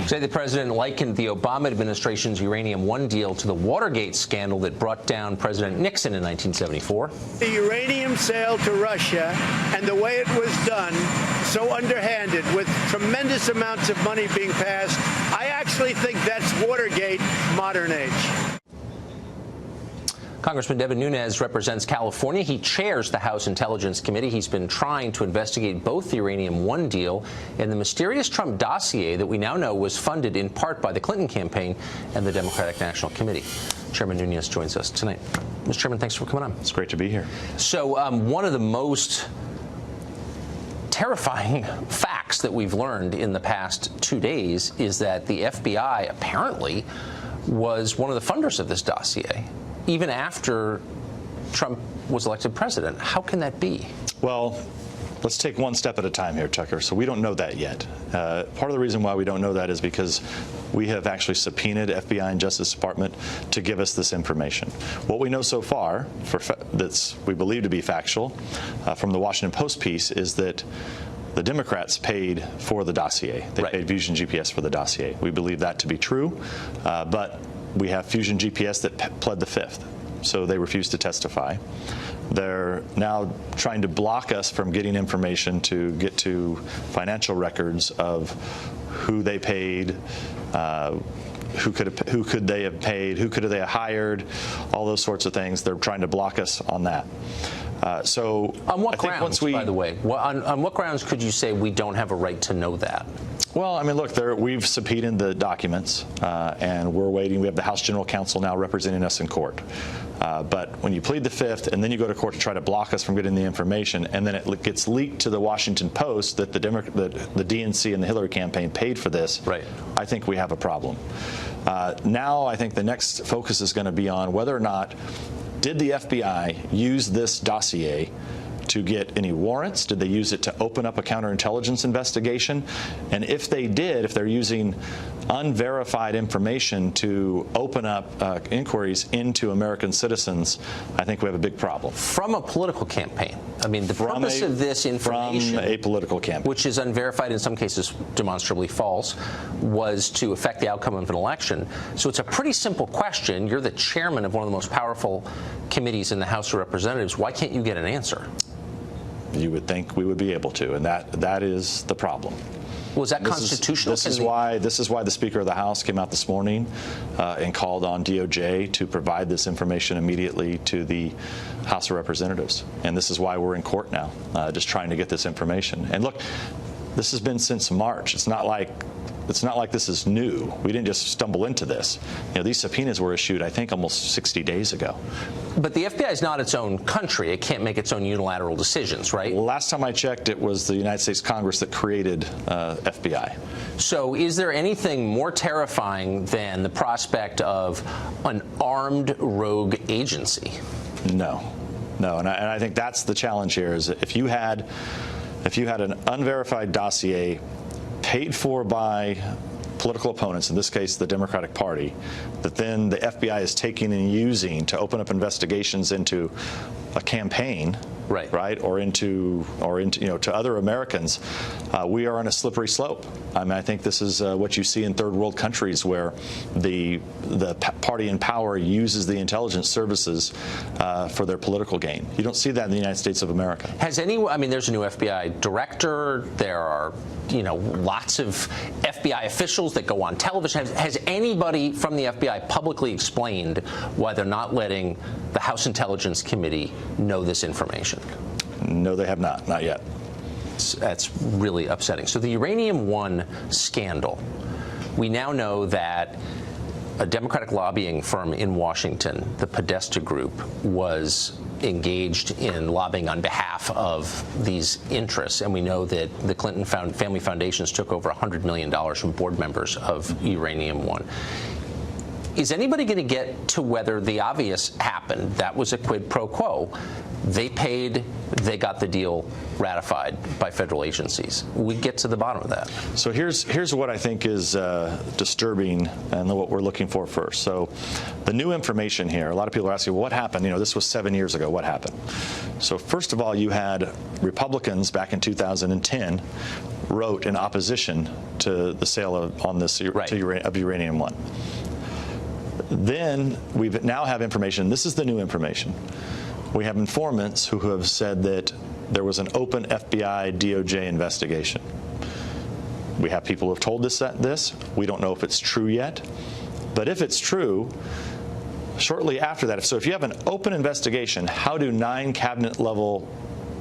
Today, the president likened the Obama administration's Uranium One deal to the Watergate scandal that brought down President Nixon in 1974. The uranium sale to Russia and the way it was done, so underhanded, with tremendous amounts of money being passed, I actually think that's Watergate modern age. Congressman Devin Nunes represents California. He chairs the House Intelligence Committee. He's been trying to investigate both the Uranium One deal and the mysterious Trump dossier that we now know was funded in part by the Clinton campaign and the Democratic National Committee. Chairman Nunes joins us tonight. Mr. Chairman, thanks for coming on. It's great to be here. So one of the most terrifying facts that we've learned in the past 2 days is that the FBI apparently was one of the funders of this dossier, even after Trump was elected president. How can that be? Well, let's take one step at a time here, Tucker. So we don't know that yet. Part of the reason why we don't know that is because we have actually subpoenaed FBI and Justice Department to give us this information. What we know so far, that's we believe to be factual, from the Washington Post piece, is that the Democrats paid for the dossier. They paid Fusion GPS for the dossier. We believe that to be true, but we have Fusion GPS that pled the Fifth, so they refused to testify. They're now trying to block us from getting information to get to financial records of who they paid, who could they have paid, who could they have hired, all those sorts of things. They're trying to block us on that. So on what grounds, by the way? On what grounds could you say we don't have a right to know that? Well, I mean, look, we've subpoenaed the documents, and we're waiting. We have the House General Counsel now representing us in court. But when you plead the Fifth and then you go to court to try to block us from getting the information, and then it gets leaked to the Washington Post that the DNC and the Hillary campaign paid for this, I think we have a problem. Now I think the next focus is going to be on whether or not did the FBI use this dossier to get any warrants? Did they use it to open up a counterintelligence investigation? And if they did, if they're using unverified information to open up inquiries into American citizens, I think we have a big problem. From a political campaign. I mean, the purpose of this information, from a political campaign, which is unverified, in some cases demonstrably false, was to affect the outcome of an election. So it's a pretty simple question. You're the chairman of one of the most powerful committees in the House of Representatives. Why can't you get an answer? You would think we would be able to, and that is the problem. Was that constitutional? This is why the Speaker of the House came out this morning and called on DOJ to provide this information immediately to the House of Representatives. And this is why we're in court now, just trying to get this information. And look, this has been since March. It's not like this is new. We didn't just stumble into this. You know, these subpoenas were issued, I think, almost 60 days ago. But the FBI is not its own country. It can't make its own unilateral decisions, right? Well, last time I checked, it was the United States Congress that created FBI. So is there anything more terrifying than the prospect of an armed rogue agency? No. And I think that's the challenge here, is if you had an unverified dossier paid for by political opponents, in this case the Democratic Party, that then the FBI is taking and using to open up investigations into a campaign, right, or into to other Americans, we are on a slippery slope. I mean, I think this is what you see in third world countries, where the party in power uses the intelligence services for their political gain. You don't see that in the United States of America. I mean, there's a new FBI director. There are, lots of FBI officials that go on television. Has anybody from the FBI publicly explained why they're not letting the House Intelligence Committee know this information? No, they have not. Not yet. That's really upsetting. So the Uranium One scandal, we now know that a Democratic lobbying firm in Washington, the Podesta Group, was engaged in lobbying on behalf of these interests. And we know that the Clinton family foundations took over $100 million from board members of Uranium One. Is anybody going to get to whether the obvious happened? That was a quid pro quo. They paid, they got the deal ratified by federal agencies. We get to the bottom of that. So here's what I think is disturbing, and what we're looking for first. So the new information here, a lot of people are asking, well, what happened? This was 7 years ago. What happened? So first of all, you had Republicans back in 2010 wrote in opposition to the sale of Uranium One. Then we now have information. This is the new information. We have informants who have said that there was an open FBI DOJ investigation. We have people who have told us this. We don't know if it's true yet. But if it's true, shortly after that, so if you have an open investigation, how do 9 cabinet-level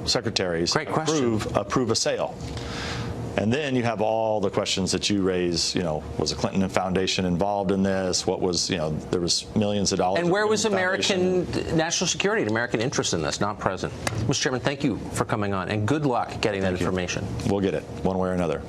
secretaries approve a sale? And then you have all the questions that you raise, was the Clinton Foundation involved in this? What was, there was millions of dollars. And where was American national security and American interest in this? Not present. Mr. Chairman, thank you for coming on, and good luck getting that information. We'll get it one way or another.